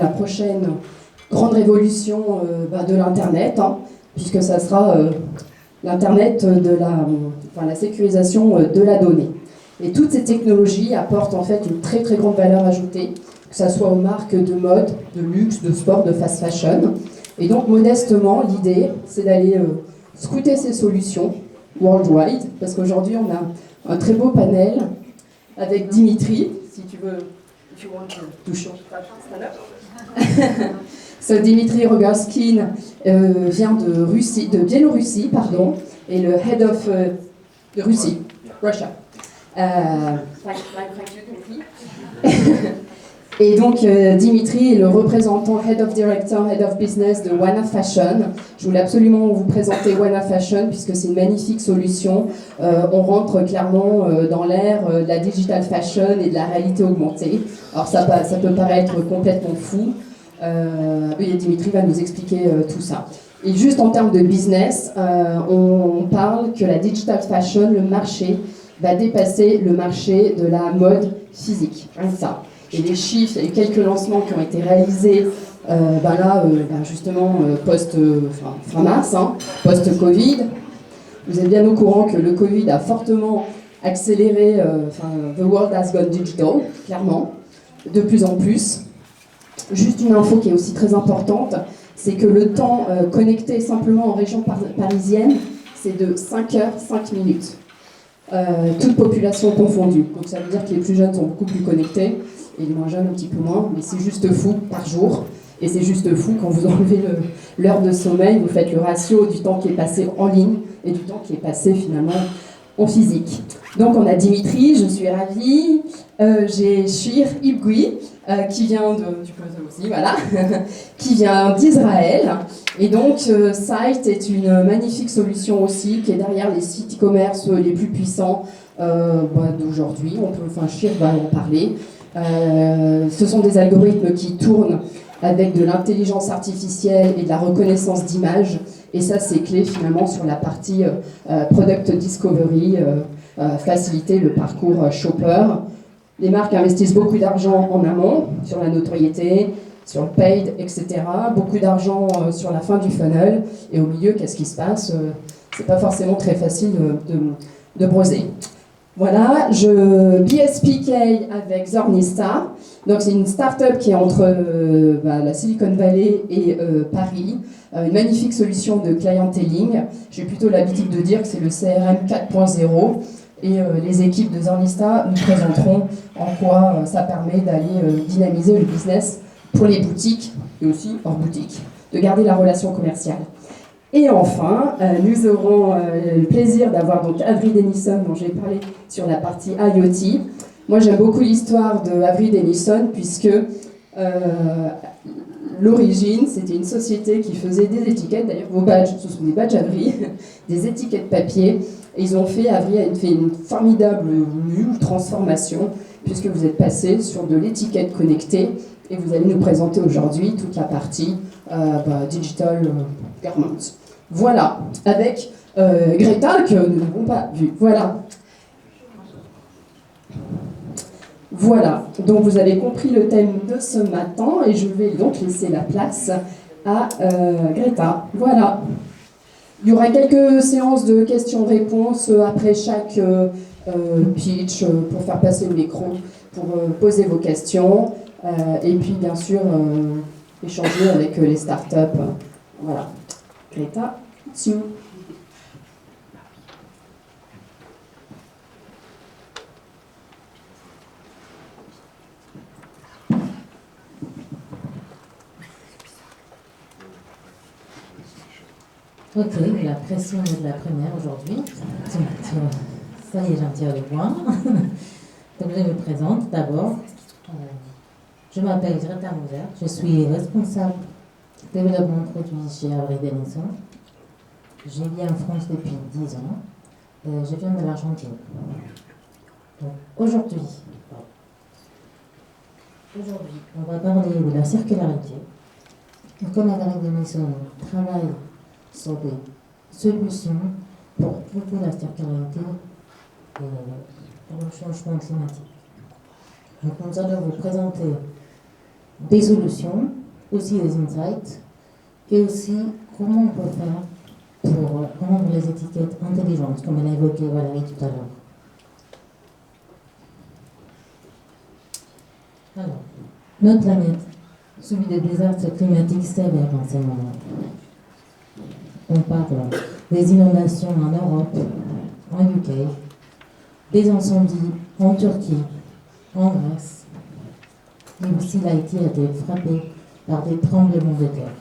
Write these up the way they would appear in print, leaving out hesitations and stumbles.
la prochaine grande révolution de l'Internet, puisque ça sera l'Internet de la sécurisation de la donnée. Et toutes ces technologies apportent en fait une très très grande valeur ajoutée, que ce soit aux marques de mode, de luxe, de sport, de fast fashion. Et donc modestement, l'idée, c'est d'aller scruter ces solutions worldwide, parce qu'aujourd'hui on a un très beau panel avec Dimitri, si tu veux, if you want to show stand up. So Dimitri Rogaskin vient de Russie, de Biélorussie, pardon, et le head of de Russie, Russia. Thank you, Dimitri. Et donc Dimitri est le représentant Head of Director, Head of Business de Wanna Fashion. Je voulais absolument vous présenter Wanna Fashion puisque c'est une magnifique solution. On rentre clairement dans l'ère de la digital fashion et de la réalité augmentée. Alors ça peut paraître complètement fou. Et Dimitri va nous expliquer tout ça. Et juste en termes de business, on parle que la digital fashion, le marché, va dépasser le marché de la mode physique. Rien que ça. Et les chiffres, il y a eu quelques lancements qui ont été réalisés justement fin mars, post-Covid. Vous êtes bien au courant que le Covid a fortement accéléré, the world has gone digital, clairement, de plus en plus. Juste une info qui est aussi très importante, c'est que le temps connecté simplement en région parisienne, c'est de 5 heures, 5 minutes. Toute population confondue. Donc ça veut dire que les plus jeunes sont beaucoup plus connectés, et les moins jeunes un petit peu moins, mais c'est juste fou par jour. Et c'est juste fou quand vous enlevez l'heure de sommeil, vous faites le ratio du temps qui est passé en ligne et du temps qui est passé finalement en physique. Donc on a Dimitri, je suis ravie. J'ai Shir Ibgui, qui vient qui vient d'Israël. Et donc Site est une magnifique solution aussi, qui est derrière les sites e-commerce les plus puissants d'aujourd'hui. Shir va en parler. Ce sont des algorithmes qui tournent avec de l'intelligence artificielle et de la reconnaissance d'images. Et ça, c'est clé finalement sur la partie product discovery, faciliter le parcours shopper. Les marques investissent beaucoup d'argent en amont, sur la notoriété, sur le paid, etc. Beaucoup d'argent sur la fin du funnel. Et au milieu, qu'est-ce qui se passe? C'est pas forcément très facile de broser. Voilà, BSPK avec Zornista. Donc c'est une start-up qui est entre la Silicon Valley et Paris. Une magnifique solution de clienteling. J'ai plutôt l'habitude de dire que c'est le CRM 4.0. Et les équipes de Zornista nous présenteront en quoi ça permet d'aller dynamiser le business pour les boutiques et aussi hors boutique, de garder la relation commerciale. Et enfin, nous aurons le plaisir d'avoir donc Avery Dennison, dont j'ai parlé sur la partie IoT. Moi, j'aime beaucoup l'histoire de Avery Dennison, puisque l'origine, c'était une société qui faisait des étiquettes. D'ailleurs, vos badges, ce sont des badges Avery, des étiquettes papier. Et Avery a fait une formidable transformation, puisque vous êtes passé sur de l'étiquette connectée, et vous allez nous présenter aujourd'hui toute la partie digital government. Voilà, avec Greta, que nous n'avons pas vue. Voilà, donc vous avez compris le thème de ce matin, et je vais donc laisser la place à Greta. Voilà. Il y aura quelques séances de questions-réponses après chaque pitch pour faire passer le micro, pour poser vos questions, et puis bien sûr échanger avec les startups. Voilà. Greta, it's you. Ok, la pression de la première aujourd'hui. Ça y est, j'en tire le point. Donc je me présente d'abord. Je m'appelle Greta Moser, je suis responsable développement produit chez Avery Dennison. Je vis en France depuis 10 ans. Je viens de l'Argentine. Donc aujourd'hui, on va parler de la circularité. Comme Avery Dennison travaille sur des solutions pour la circularité et pour le changement climatique. Donc nous allons vous présenter des solutions, aussi des insights, et aussi comment on peut faire pour rendre les étiquettes intelligentes, comme elle a évoqué Valérie tout à l'heure. Alors, notre planète subit des désastres climatiques sévères en ce moment. On parle des inondations en Europe, en UK, des incendies en Turquie, en Grèce, mais aussi l'Haïti a été frappé par des tremblements de terre.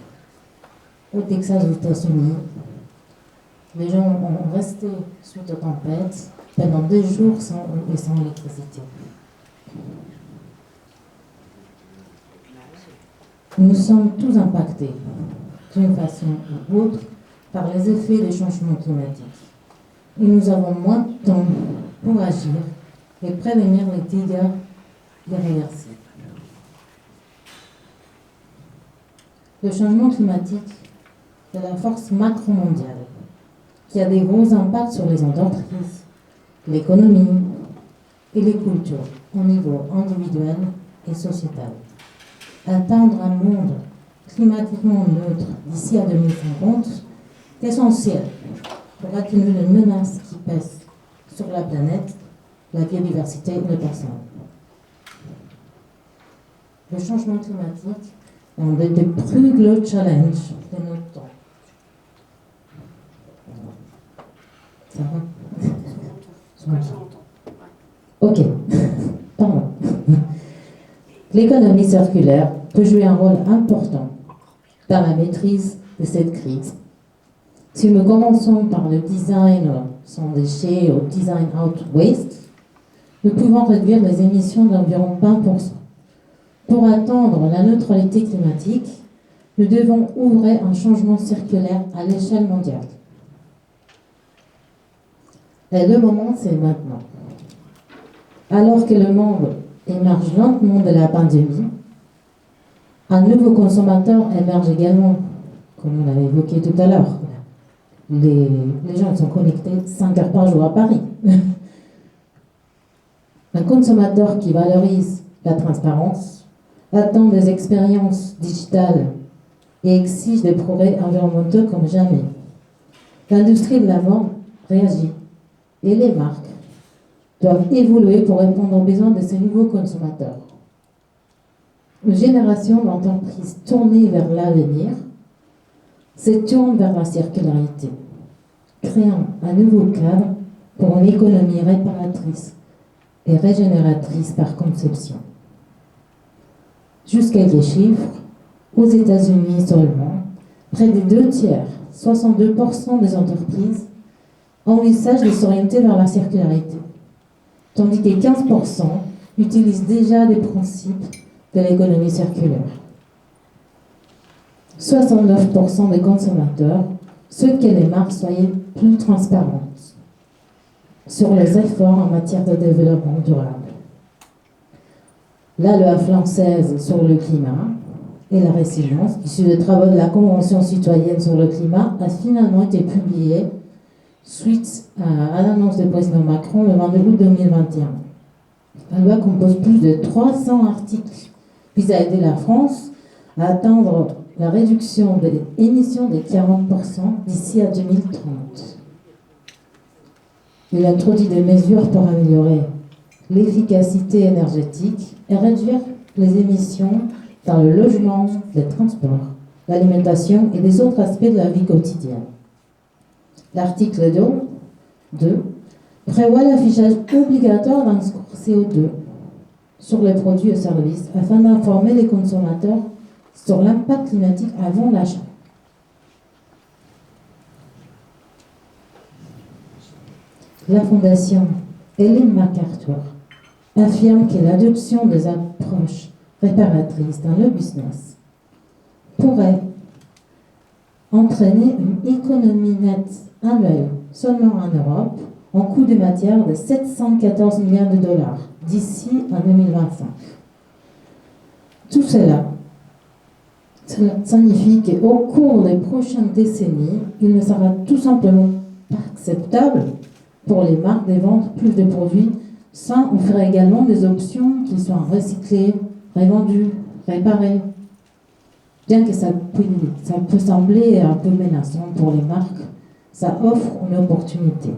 Au Texas, aux États-Unis, les gens ont resté suite aux tempêtes pendant 2 jours sans eau et sans électricité. Nous sommes tous impactés, d'une façon ou autre, par les effets des changements climatiques. Et nous avons moins de temps pour agir et prévenir les dégâts irréversibles. Le changement climatique est la force macro-mondiale qui a des gros impacts sur les entreprises, l'économie et les cultures au niveau individuel et sociétal. Atteindre un monde climatiquement neutre d'ici à 2050 est essentiel pour atténuer les menaces qui pèsent sur la planète, la biodiversité et les personnes. Le changement climatique est un des plus gros challenges de notre temps. Ça va? Ok, pardon. L'économie circulaire peut jouer un rôle important dans la maîtrise de cette crise. Si nous commençons par le design sans déchets au design out waste, nous pouvons réduire les émissions d'environ 20%. Pour atteindre la neutralité climatique, nous devons ouvrir un changement circulaire à l'échelle mondiale. Et le moment, c'est maintenant. Alors que le monde émerge lentement de la pandémie, un nouveau consommateur émerge également, comme on l'avait évoqué tout à l'heure. Les gens sont connectés 5 heures par jour à Paris. Un consommateur qui valorise la transparence, attend des expériences digitales et exige des progrès environnementaux comme jamais. L'industrie de la mode réagit et les marques doivent évoluer pour répondre aux besoins de ces nouveaux consommateurs. Une génération d'entreprises tournées vers l'avenir se tourne vers la circularité, créant un nouveau cadre pour une économie réparatrice et régénératrice par conception. Jusqu'à des chiffres, aux États-Unis seulement, près des 2/3, 62% des entreprises, envisagent de s'orienter vers la circularité, tandis que 15% utilisent déjà des principes de l'économie circulaire. 69% des consommateurs souhaitent que les marques soient plus transparentes sur les efforts en matière de développement durable. La loi française sur le climat et la résilience, issue des travaux de la Convention citoyenne sur le climat, a finalement été publiée suite à l'annonce du président Macron le 22 août 2021. La loi compose plus de 300 articles vise à aider la France à atteindre la réduction des émissions de 40% d'ici à 2030. Il introduit des mesures pour améliorer l'efficacité énergétique et réduire les émissions dans le logement, les transports, l'alimentation et des autres aspects de la vie quotidienne. L'article 2 prévoit l'affichage obligatoire d'un score CO2 sur les produits et services afin d'informer les consommateurs sur l'impact climatique avant l'achat. La Fondation Ellen MacArthur affirme que l'adoption des approches réparatrices dans le business pourrait entraîner une économie nette annuelle seulement en Europe en coût de matière de 714 milliards de dollars d'ici à 2025. Tout cela signifie qu'au cours des prochaines décennies, il ne sera tout simplement pas acceptable pour les marques de vendre plus de produits sans offrir également des options qui soient recyclés, revendus, réparer. Bien que ça peut sembler un peu menaçant pour les marques, ça offre une opportunité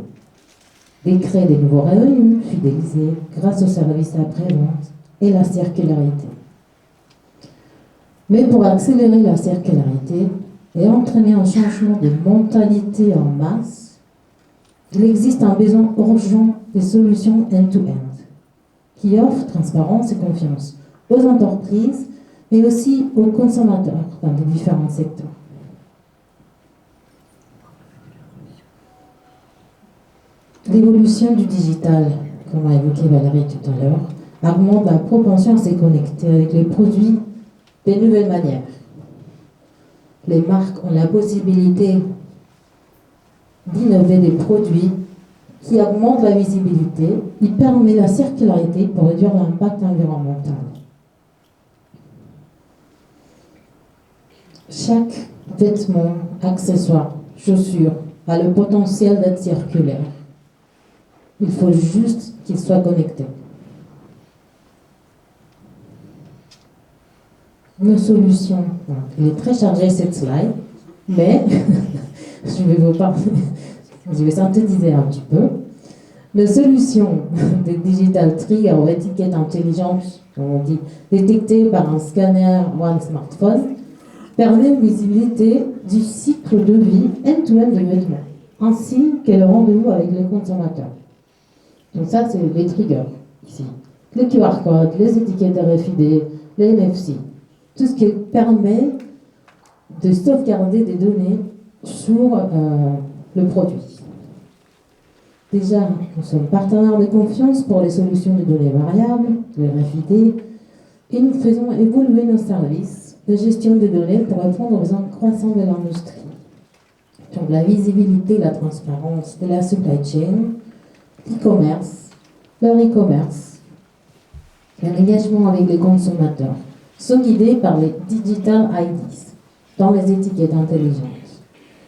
de créer des nouveaux revenus fidélisés grâce au service après-vente et la circularité. Mais pour accélérer la circularité et entraîner un changement de mentalité en masse, il existe un besoin urgent de solutions end-to-end qui offrent transparence et confiance aux entreprises, mais aussi aux consommateurs dans les différents secteurs. L'évolution du digital, comme a évoqué Valérie tout à l'heure, augmente la propension à se connecter avec les produits de nouvelles manières. Les marques ont la possibilité d'innover des produits qui augmentent la visibilité, qui permettent la circularité pour réduire l'impact environnemental. Chaque vêtement, accessoire, chaussure a le potentiel d'être circulaire. Il faut juste qu'il soit connecté. Nos solutions, il est très chargé cette slide, mais je vais synthétiser un petit peu. Nos solutions de digital trigger ou étiquettes intelligentes, comme on dit, détectées par un scanner ou un smartphone, permettent une visibilité du cycle de vie end-to-end des vêtements, ainsi que le rendez-vous avec les consommateurs. Donc ça, c'est les triggers, ici. Les QR codes, les étiquettes RFID, les NFC. Tout ce qui permet de sauvegarder des données sur le produit. Déjà, nous sommes partenaires de confiance pour les solutions de données variables, le RFID, et nous faisons évoluer nos services de gestion des données pour répondre aux besoins croissants de l'industrie. Donc la visibilité, la transparence de la supply chain, l'e-commerce, leur e-commerce, l'engagement avec les consommateurs sont guidés par les Digital IDs dans les étiquettes intelligentes.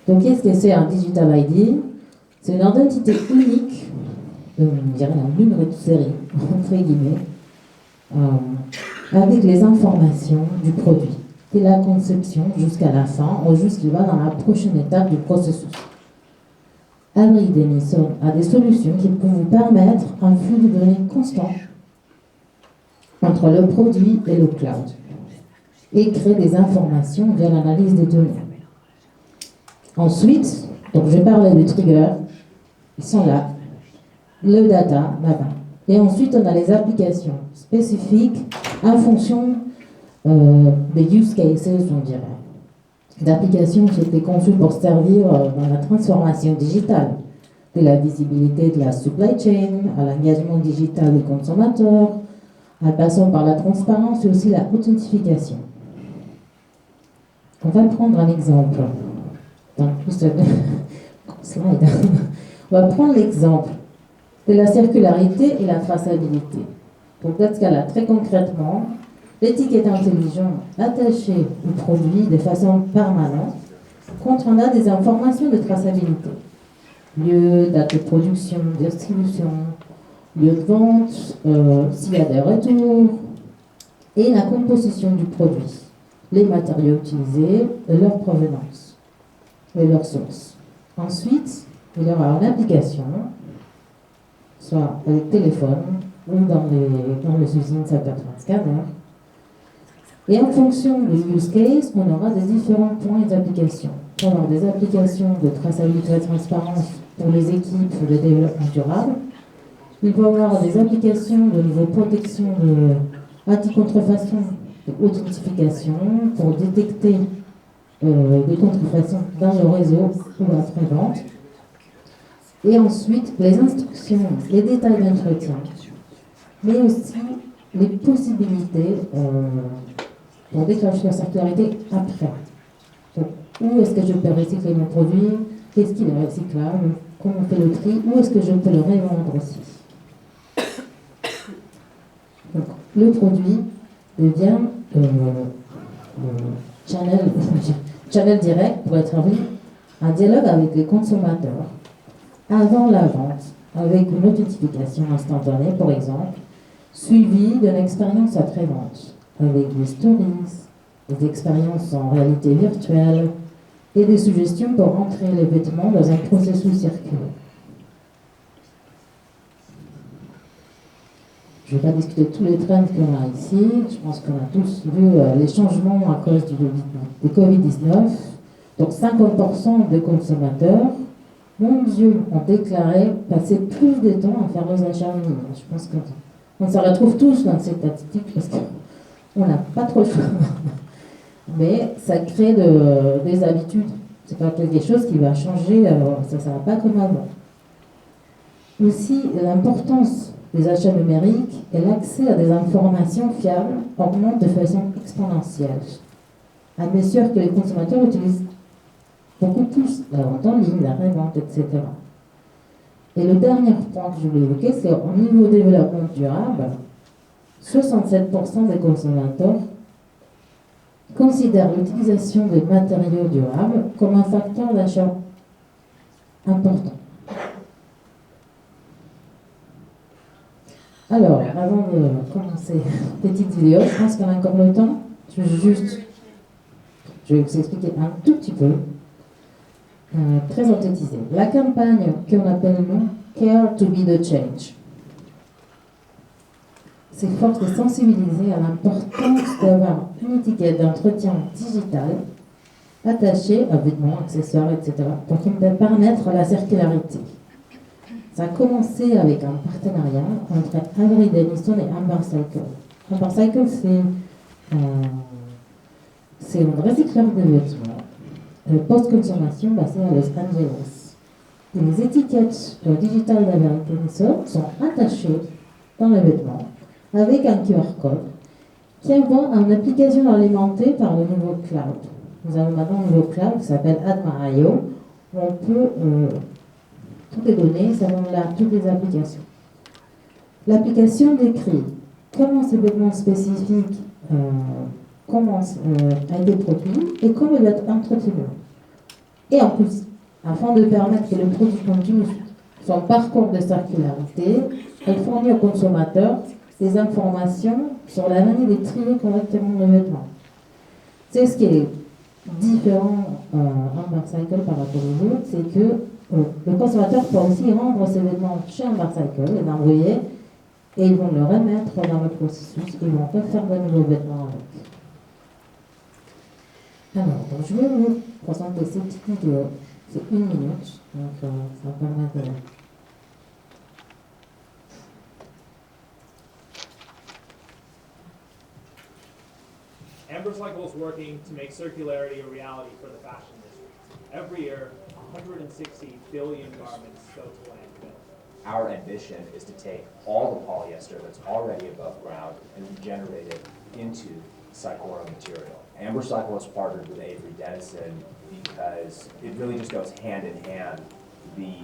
Donc qu'est-ce que c'est un Digital ID? C'est une identité unique, je dirais un numéro de série, entre guillemets, avec les informations du produit, de la conception jusqu'à la fin, ou jusqu'à dans la prochaine étape du processus. Avery Dennison a des solutions qui peuvent vous permettre un flux de données constant entre le produit et le cloud et créer des informations via l'analyse des données. Ensuite, donc je parlais de triggers, ils sont là, le data là-bas. Et ensuite, on a les applications spécifiques en fonction des use cases, on dirait. D'applications qui étaient conçues pour servir dans la transformation digitale, de la visibilité de la supply chain, à l'engagement digital des consommateurs, en passant par la transparence et aussi la authentification. On va prendre un exemple. Dans ce slide. On va prendre l'exemple de la circularité et la traçabilité. Donc dans ce cas-là, très concrètement, l'étiquette intelligente attachée au produit de façon permanente contiendra des informations de traçabilité. Lieu, date de production, distribution, lieu de vente, s'il y a des retours, et la composition du produit, les matériaux utilisés, leur provenance et leur source. Ensuite, il y aura une application, soit avec téléphone ou dans les usines, ça peut être un scanner. Et en fonction du use case, on aura des différents points d'application. On aura des applications de traçabilité et de transparence pour les équipes de développement durable. Il va y avoir des applications de niveau protection de anti-contrefaçon et authentification pour détecter des contrefaçons dans le réseau ou après-vente. Et ensuite, les instructions, les détails d'entretien, mais aussi les possibilités pour déclencher la circularité après. Donc, où est-ce que je peux recycler mon produit? Qu'est-ce qu'il est recyclable? Comment on fait le tri? Où est-ce que je peux le revendre aussi? Donc, le produit devient channel direct pour être un dialogue avec les consommateurs avant la vente, avec une notification instantanée, par exemple, suivie d'une expérience après-vente, avec des stories, des expériences en réalité virtuelle et des suggestions pour rentrer les vêtements dans un processus circulaire. Je ne vais pas discuter de tous les trends qu'on a ici. Je pense qu'on a tous vu les changements à cause du Covid-19. Donc 50% des consommateurs, mon Dieu, ont déclaré passer plus de temps à faire leurs achats en ligne. Je pense qu'on se retrouve tous dans cette attitude parce qu'on n'a pas trop le choix. Mais ça crée des habitudes. C'est pas quelque chose qui va changer, ça ne sera pas comme avant. Aussi, l'importance des achats numériques et l'accès à des informations fiables augmente de façon exponentielle. À mesure que les consommateurs utilisent beaucoup plus la vente en ligne, la revente, etc. Et le dernier point que je voulais évoquer, c'est au niveau développement durable, 67% des consommateurs considèrent l'utilisation des matériaux durables comme un facteur d'achat important. Alors, avant de commencer petite vidéo, je pense qu'on a encore le temps. Je vais vous expliquer un tout petit peu, très synthétisé. La campagne qu'on appelle nous Care to be the Change s'efforce de sensibiliser à l'importance d'avoir une étiquette d'entretien digital attachée à vêtements, accessoires, etc. pour permettre la circularité. Ça a commencé avec un partenariat entre Avery Dennison et Amber Cycle. Amber Cycle, c'est un recycleur de vêtements post-consommation basé à Los Angeles. Et les étiquettes digitales d'Avery Dennison sont attachées dans les vêtements avec un QR code qui envoie à une application alimentée par le niveau cloud. Nous avons maintenant un niveau cloud qui s'appelle Adma.io où on peut toutes les données, ça donne là toutes les applications. L'application décrit comment ces vêtements spécifiques a été produit et comment il doit être entretenu. Et en plus, afin de permettre que le produit continue son parcours de circularité, elle fournit aux consommateurs des informations sur la manière de trier correctement le vêtement. C'est ce qui est différent en Cycle par rapport aux autres, c'est que le consommateur peut aussi rendre ses vêtements chez Amber Cycle, les envoyer, et ils vont le remettre dans le processus, ils vont refaire de nouveaux vêtements avec. Alors, donc je vais vous présenter cette petite vidéo, c'est 1 minute, donc ça permet de... Amber Cycle is working to make circularity a reality for the fashion industry. Every year, 160 billion garments go to landfill. Our ambition is to take all the polyester that's already above ground and regenerate it into Cyclora material. Amber Cycle has partnered with Avery Dennison because it really just goes hand in hand, the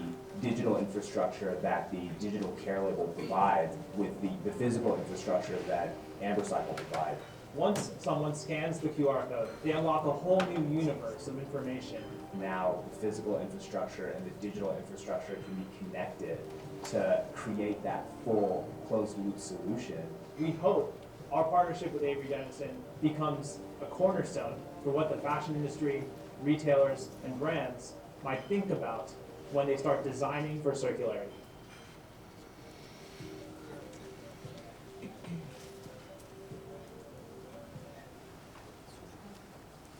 digital infrastructure that the digital care label provides with the physical infrastructure that Amber Cycle provides. Once someone scans the QR code, they unlock a whole new universe of information. Now, the physical infrastructure and the digital infrastructure can be connected to create that full closed-loop solution. We hope our partnership with Avery Dennison becomes a cornerstone for what the fashion industry, retailers, and brands might think about when they start designing for circularity.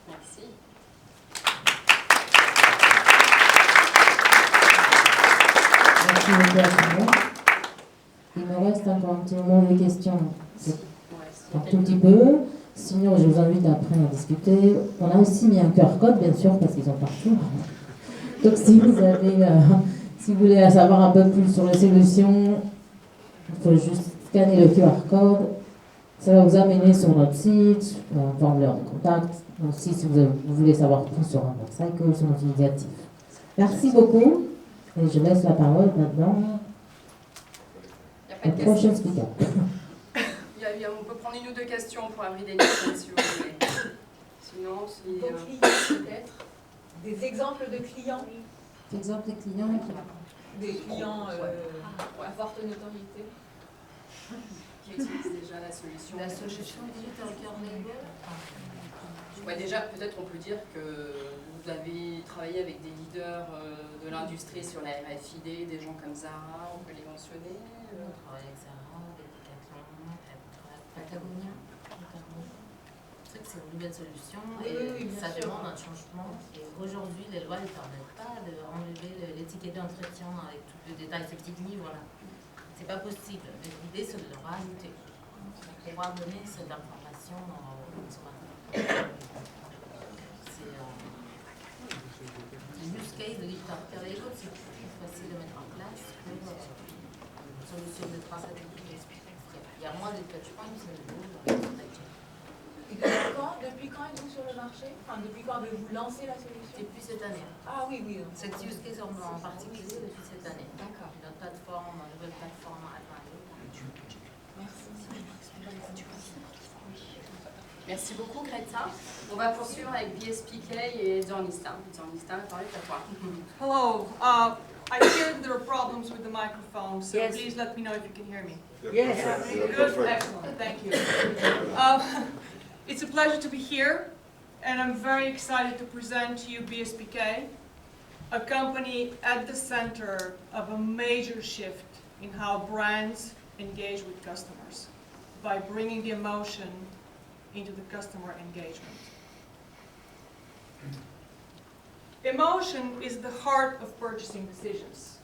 Merci. Merci beaucoup à tout le monde. Il me reste encore un petit moment de questions. Un tout petit peu. Sinon, je vous invite après à discuter. On a aussi mis un QR code, bien sûr, parce qu'ils sont partout. Donc, si vous voulez savoir un peu plus sur les solutions, il faut juste scanner le QR code. Ça va vous amener sur notre site, formulaire de contact. Aussi, si vous voulez savoir plus sur Amber Cycle, sur notre initiative. Merci beaucoup. Et je laisse la parole maintenant au prochain speaker. On peut prendre une ou deux questions pour Avery Dennison si vous voulez. Sinon, si. Peut-être. Des exemples de clients. Des exemples de clients Des clients à forte notoriété. qui utilise déjà la solution. La solution Digital Care Label. Ouais, déjà, peut-être on peut dire que vous avez travaillé avec des leaders de l'industrie sur la RFID, des gens comme Zara, on peut les mentionner. On travaille avec Zara, avec Decathlon, Patagonia. C'est vrai que c'est une nouvelle solution et ça demande un changement. Et aujourd'hui, les lois ne permettent pas d'enlever l'étiquette d'entretien avec tout le détail, ces petits livres-là. C'est pas possible. Mais l'idée, c'est de le rajouter. Pour pouvoir donner cette information aux consommateurs. C'est le use case de Digital Care Label, c'est plus facile de mettre en place que une solution de traçabilité. Il y a moins de touchpoints sur le dos. Et depuis quand êtes-vous sur le marché? Enfin, depuis quand avez-vous lancé la solution? Depuis cette année. Ah oui, oui. Cette use case en particulier depuis cette année. D'accord. Notre plateforme, nouvelle plateforme à Merci. Merci beaucoup, Greta. On va poursuivre avec BSPK et Zornista. Zornista, la parole est à toi. Hello. I hear there are problems with the microphone, so please let me know if you can hear me. Yes. Good, excellent, thank you. It's a pleasure to be here, and I'm very excited to present to you BSPK, a company at the center of a major shift in how brands engage with customers by bringing the emotion into the customer engagement. Emotion is the heart of purchasing decisions.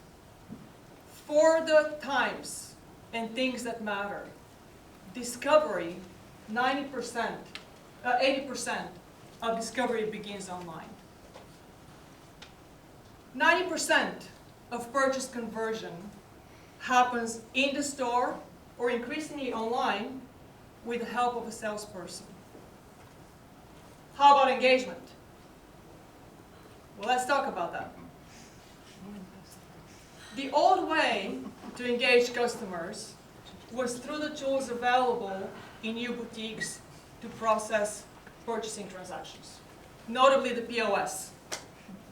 For the times and things that matter, discovery, 80% of discovery begins online. 90% of purchase conversion happens in the store or increasingly online with the help of a salesperson. How about engagement? Well, let's talk about that. The old way to engage customers was through the tools available in new boutiques to process purchasing transactions, notably the POS.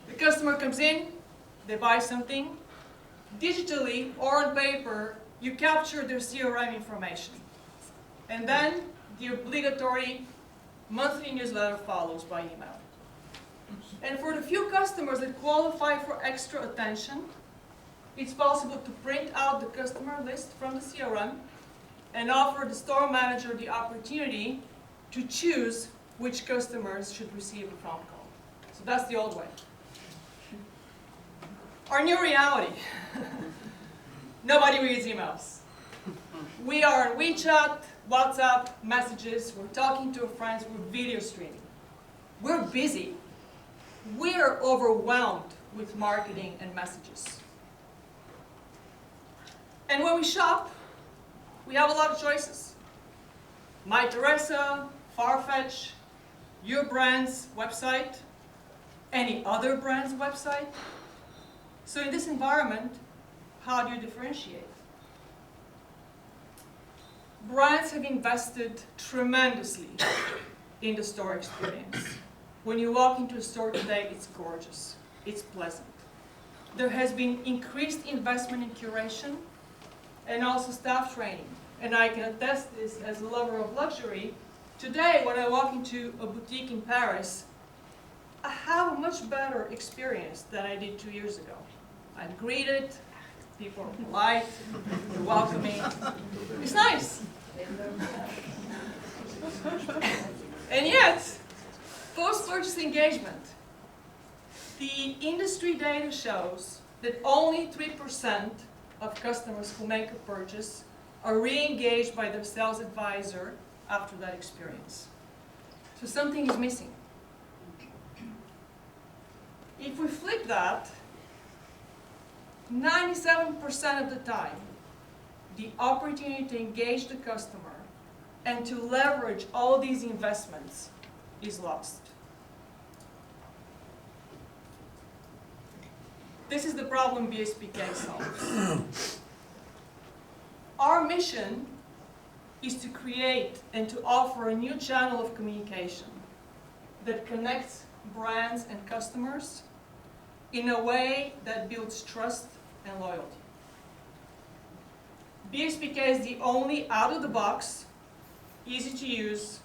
The customer comes in, they buy something. Digitally or on paper, you capture their CRM information. And then the obligatory monthly newsletter follows by email. And for the few customers that qualify for extra attention, it's possible to print out the customer list from the CRM and offer the store manager the opportunity to choose which customers should receive a phone call. So that's the old way. Our new reality. Nobody reads emails. We are on WeChat, WhatsApp, messages, we're talking to our friends, we're video streaming. We're busy. We're overwhelmed with marketing and messages. And when we shop, we have a lot of choices. My Teresa, Farfetch, your brand's website, any other brand's website. So in this environment, how do you differentiate? Brands have invested tremendously in the store experience. When you walk into a store today, it's gorgeous, it's pleasant. There has been increased investment in curation and also staff training. And I can attest this as a lover of luxury. Today, when I walk into a boutique in Paris, I have a much better experience than I did 2 years ago. I'm greeted, people are polite, they're welcoming. It's nice. And yet, post-purchase engagement, the industry data shows that only 3% of customers who make a purchase are re-engaged by their sales advisor after that experience. So something is missing. If we flip that, 97% of the time, the opportunity to engage the customer and to leverage all these investments is lost. This is the problem BSPK solves. Our mission is to create and to offer a new channel of communication that connects brands and customers in a way that builds trust and loyalty. BSPK is the only out-of-the-box, easy-to-use,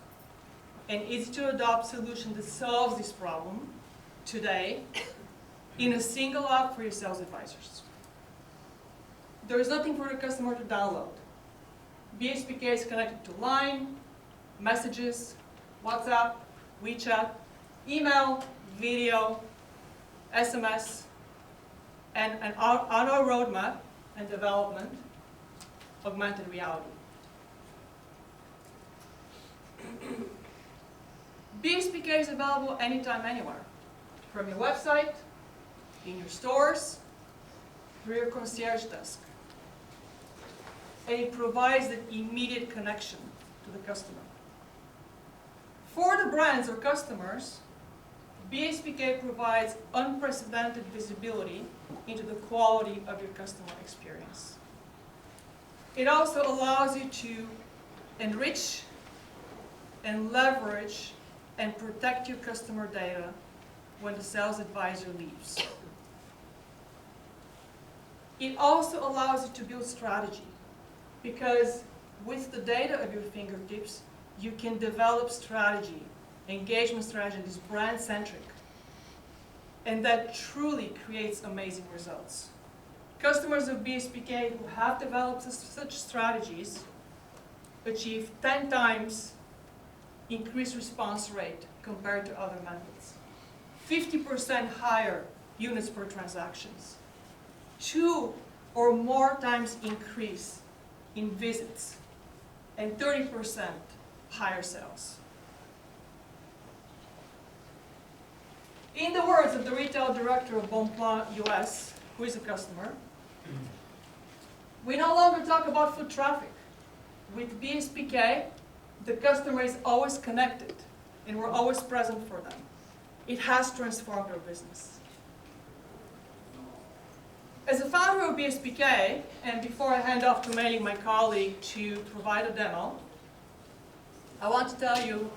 and easy-to-adopt solution that solves this problem today in a single app for your sales advisors. There is nothing for the customer to download. BSPK is connected to Line, Messages, WhatsApp, WeChat, email, video, SMS, and on our roadmap and development, augmented reality. BSPK is available anytime, anywhere, from your website, in your stores, through your concierge desk. And it provides an immediate connection to the customer. For the brands or customers, BSPK provides unprecedented visibility into the quality of your customer experience. It also allows you to enrich and leverage and protect your customer data when the sales advisor leaves. It also allows you to build strategy, because with the data at your fingertips, you can develop strategy, engagement strategy that is brand-centric, and that truly creates amazing results. Customers of BSPK who have developed such strategies achieve 10 times increased response rate compared to other methods, 50% higher units per transactions, 2 or more times increase in visits, and 30% higher sales. In the words of the retail director of Bonplan US, who is a customer, we no longer talk about foot traffic. With BSPK, the customer is always connected, and we're always present for them. It has transformed our business. As a founder of BSPK, and before I hand off to Meili, my colleague, to provide a demo, I want to tell you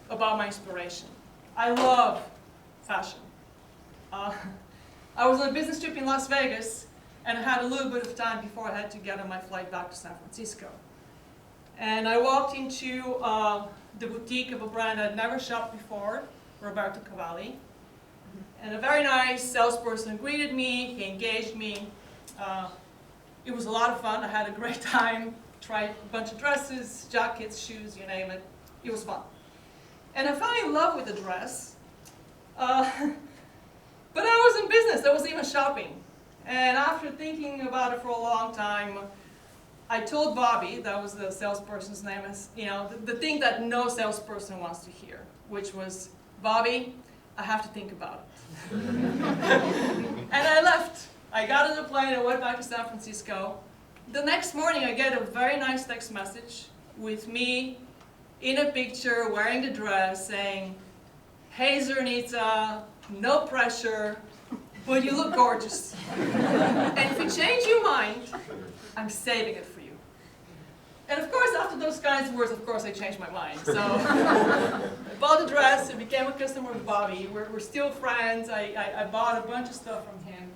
about my inspiration. I love fashion. I was on a business trip in Las Vegas, and I had a little bit of time before I had to get on my flight back to San Francisco. And I walked into the boutique of a brand I'd never shopped before, Roberto Cavalli. And a very nice salesperson greeted me, he engaged me. It was a lot of fun, I had a great time, tried a bunch of dresses, jackets, shoes, you name it. It was fun. And I fell in love with the dress. But I was in business, I was even shopping. And after thinking about it for a long time, I told Bobby, that was the salesperson's name, the thing that no salesperson wants to hear, which was, Bobby, I have to think about it. And I left. I got on the plane, I went back to San Francisco. The next morning I get a very nice text message with me in a picture wearing the dress saying, "Hey Zernita, no pressure, but you look gorgeous. And if you change your mind, I'm saving it for you." And of course, after those kinds of words, of course, I changed my mind. So I bought the dress, I became a customer with Bobby. We're still friends. I bought a bunch of stuff from him.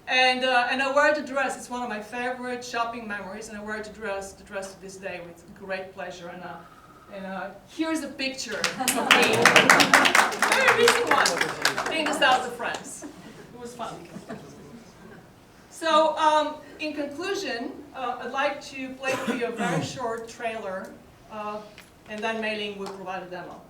And I wear the dress. It's one of my favorite shopping memories, and I wear the dress to this day with great pleasure. And here's a picture of me, a very recent one, in the south of France. It was fun. So, in conclusion, I'd like to play for you a very short trailer, and then Meili will provide a demo.